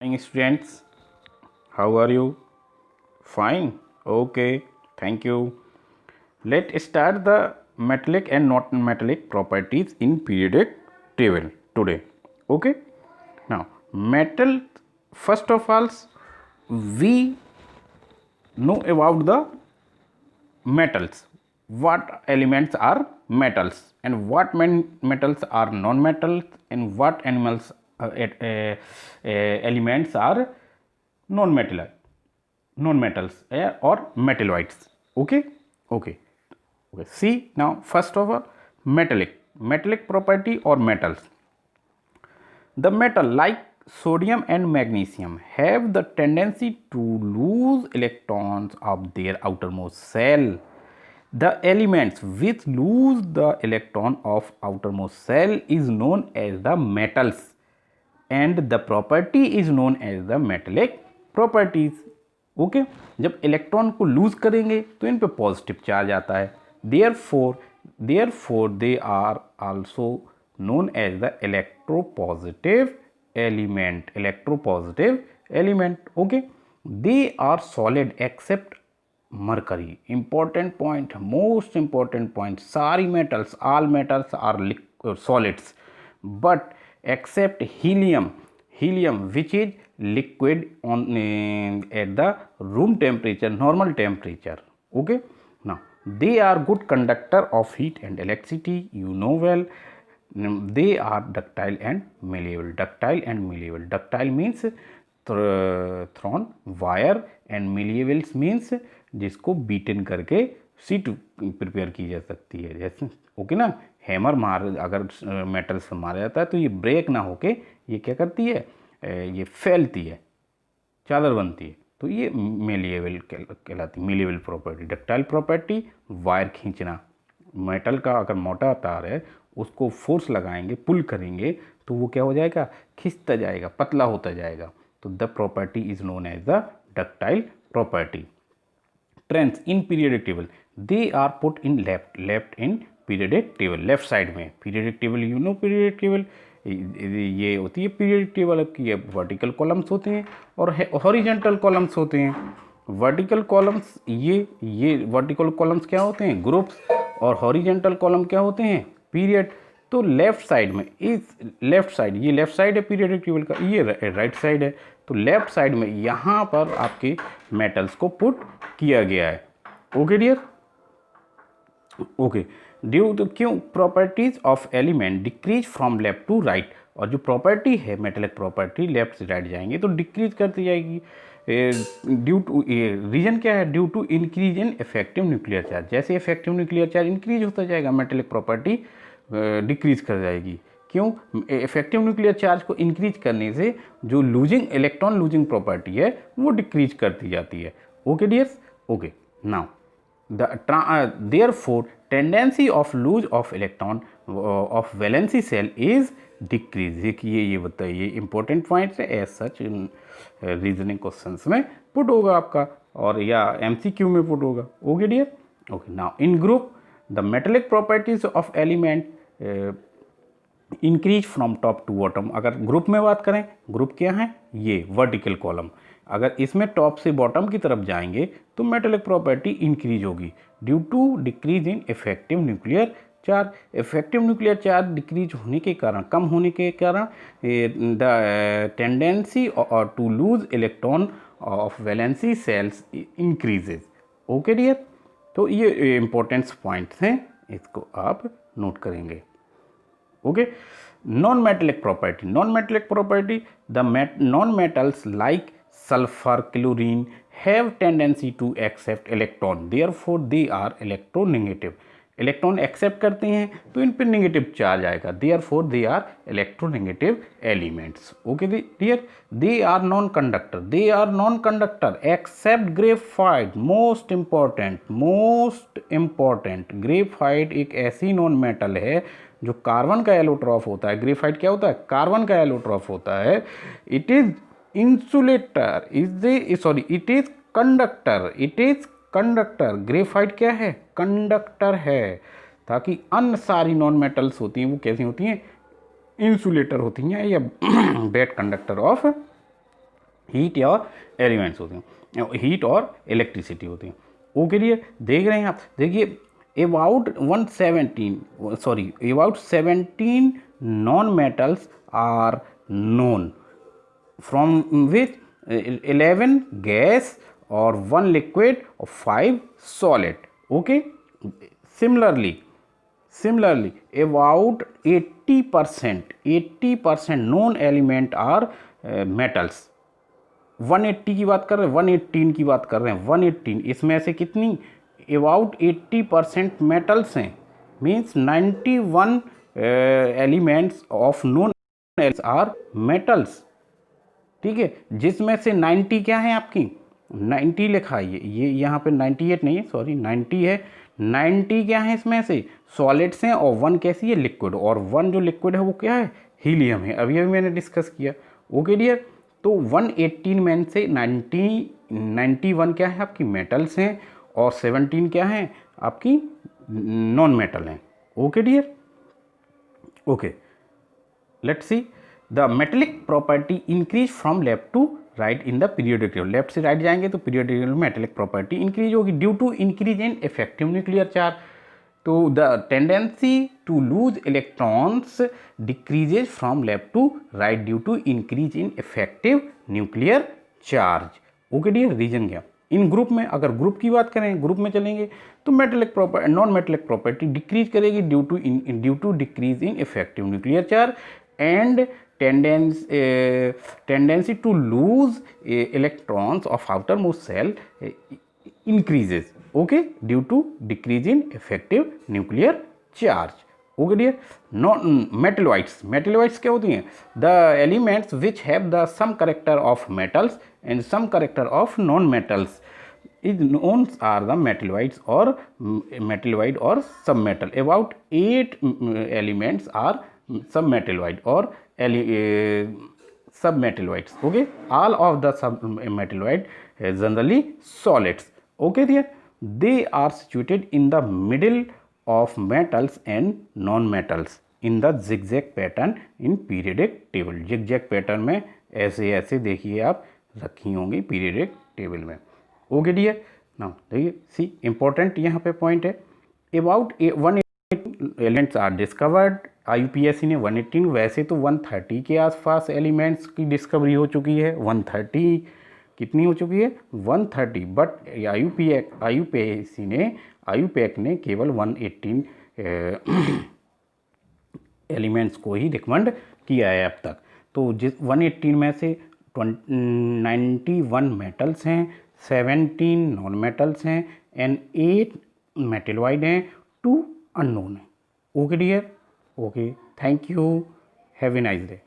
Morning, students. How are you? Fine. Okay. Thank you. Let's start the metallic and non-metallic properties in periodic table today. Okay. Now, metal. First of all, we know about the metals. What elements are metals and what metals are non-metals and what animals elements are non-metal non-metals or metalloids. Okay. Okay. Okay, see now, first of all, metallic property or metals. The metal like sodium and magnesium have the tendency to lose electrons of their outermost shell. The elements which lose the electron of outermost shell is known as the metals and the property is known as the metallic properties. Okay जब electron को lose करेंगे तो इन पे positive charge आता है, therefore they are also known as the electropositive element. Okay, they are solid except mercury. Important point, most important point, सारी metals, all metals are solids but except helium which is liquid on at the room temperature, normal temperature. Okay, now they are good conductor of heat and electricity, you know well. They are ductile and malleable. Ductile means thrown wire and malleable means जिसको beaten करके seat prepare की जा सकती है, जैसे okay ना, hammer मार अगर मेटल से मारा जाता है तो ये ब्रेक ना होके ये क्या करती है, ये फैलती है, चादर बनती है, तो ये मेलिएबल कहलाती है, malleable property. Ductile property, wire खींचना, मेटल का अगर मोटा तार है उसको फोर्स लगाएंगे, पुल करेंगे तो वो क्या हो जाएगा, खिंचता जाएगा, पतला होता जाएगा, तो the property is known as the ductile property. Trends in periodic table, they are put in left in periodic table, left side में periodic table, you know periodic table ये होती है पीरियडिक टेबल की. वर्टिकल कॉलम्स होते हैं और horizontal columns होते हैं. वर्टिकल कॉलम्स ये वर्टिकल कॉलम्स क्या होते हैं, ग्रुप्स, और हॉरिजॉन्टल कॉलम क्या होते हैं, पीरियड. तो लेफ्ट साइड में इस लेफ्ट साइड, ये लेफ्ट साइड है पीरियडिक टेबल का, ये राइट साइड है, तो लेफ्ट साइड में यहाँ पर आपके मेटल्स को पुट किया गया है. Okay dear, okay. Due to क्यों properties of element decrease from left to right, और जो प्रॉपर्टी है मेटलिक प्रॉपर्टी लेफ्ट से राइट जाएंगे तो डिक्रीज करती जाएगी. ड्यू टू रीजन क्या है, due to increase in effective nuclear charge. जैसे इफेक्टिव न्यूक्लियर चार्ज इंक्रीज होता जाएगा मेटलिक प्रॉपर्टी डिक्रीज कर जाएगी. क्यों, इफेक्टिव न्यूक्लियर चार्ज को इंक्रीज करने से जो लूजिंग इलेक्ट्रॉन लूजिंग प्रॉपर्टी है वो डिक्रीज करती जाती है. Okay dears, okay. Now therefore tendency of lose of electron of valency cell is decrease. ये बताइए इंपॉर्टेंट पॉइंट्स है, एज सच रीजनिंग क्वेश्चंस में पुट होगा आपका और या एमसीक्यू में पुट होगा. Okay dear, okay. Now in group the metallic properties of element increase from top to bottom. अगर ग्रुप में बात करें, ग्रुप क्या है, ये वर्टिकल कॉलम, अगर इसमें टॉप से बॉटम की तरफ जाएंगे तो मेटेलिक प्रॉपर्टी इंक्रीज होगी due to decrease in effective nuclear charge. Effective nuclear charge decrease होने के कारण, कम होने के कारण the tendency to lose electron of valency shells increases. Okay dear, तो ये इंपॉर्टेंट पॉइंट्स हैं, इसको आप नोट करेंगे. Okay. non-metallic property, the non-metals like sulfur, chlorine have tendency to accept electron, therefore they are electronegative. Electron accept करते हैं तो इन पर नेगेटिव चार्ज आएगा, therefore they are electronegative elements. Okay dear, they are non conductor except graphite. Most important graphite एक ऐसी non metal है जो कार्बन का एलोट्रॉफ होता है. ग्रेफाइट क्या होता है, कार्बन का एलोट्रॉफ होता है. It is insulator, it is conductor. Graphite क्या है, कंडक्टर है, ताकि अन्य सारी नॉन मेटल्स होती हैं वो कैसी होती हैं, इंसुलेटर होती हैं या बेड कंडक्टर ऑफ हीट और एलिमेंट्स होते हैं, हीट और इलेक्ट्रिसिटी होती है। ओके डियर, देख रहे हैं आप, देखिए about 17 non metals are known, from which 11 gas or 1 liquid or 5 solid. Okay, similarly about 80% known element are metals। 180 की बात कर रहे हैं, 118 की बात कर रहे हैं, 118, इसमें से कितनी अबाउट 80% मेटल्स हैं, means 91 elements of known are metals. ठीक है, जिसमें से 90 क्या है आपकी, 90 लिखा है, ये यहाँ पे 98 नहीं है, सॉरी 90 है। 90 क्या है इसमें से सॉलिड्स हैं और 1 कैसी है, लिक्विड, और 1 जो लिक्विड है वो क्या है, हीलियम है, अभी अभी मैंने डिस्कस किया। ओके डियर, तो 118 में से 91 क्या है आपकी मेटल्स हैं और 17 क्या है आपकी नॉन मेटल हैं। Okay dear, okay let's see the metallic property increase from left to right in the periodic table. Left से राइट जाएंगे तो पीरियोडिक टेबल में मेटेलिक प्रॉपर्टी इंक्रीज होगी due to increase in effective nuclear charge. तो the tendency to lose electrons decreases from left to right due to increase in effective nuclear charge. Okay dear, reason क्या, in group में, अगर group की बात करें, group में चलेंगे तो metallic property, non metallic property decrease करेगी due to decrease in effective nuclear charge and tendency to lose electrons of outermost cell increases, okay, due to decrease in effective nuclear charge. Okay dear, not metalloids क्या होती हैं, the elements which have the some character of metals and some character of non-metals is known are the metalloids or submetal. About 8 elements are submetalloid or submetalloids. Okay, all of the submetalloid generally solids. Okay dear, they are situated in the middle of metals and non-metals in the zigzag pattern in periodic table. zigzag pattern में ऐसे ऐसे देखिए आप रखी होंगी periodic table में। Okay dear, now देखिए see important यहाँ पे पॉइंट है, about 180 elements are discovered. IUPAC ने 118, वैसे तो 130 के आसपास एलिमेंट्स की डिस्कवरी हो चुकी है, 130 कितनी हो चुकी है, 130, बट IUPAC ने केवल 118 एलिमेंट्स को ही रिकमेंड किया है अब तक। तो जिस 118 में से 91 मेटल्स हैं, 17 नॉन मेटल्स हैं एंड 8 मेटेलॉइड हैं, 2 अननोन हैं। Okay dear, okay, thank you, have a nice day.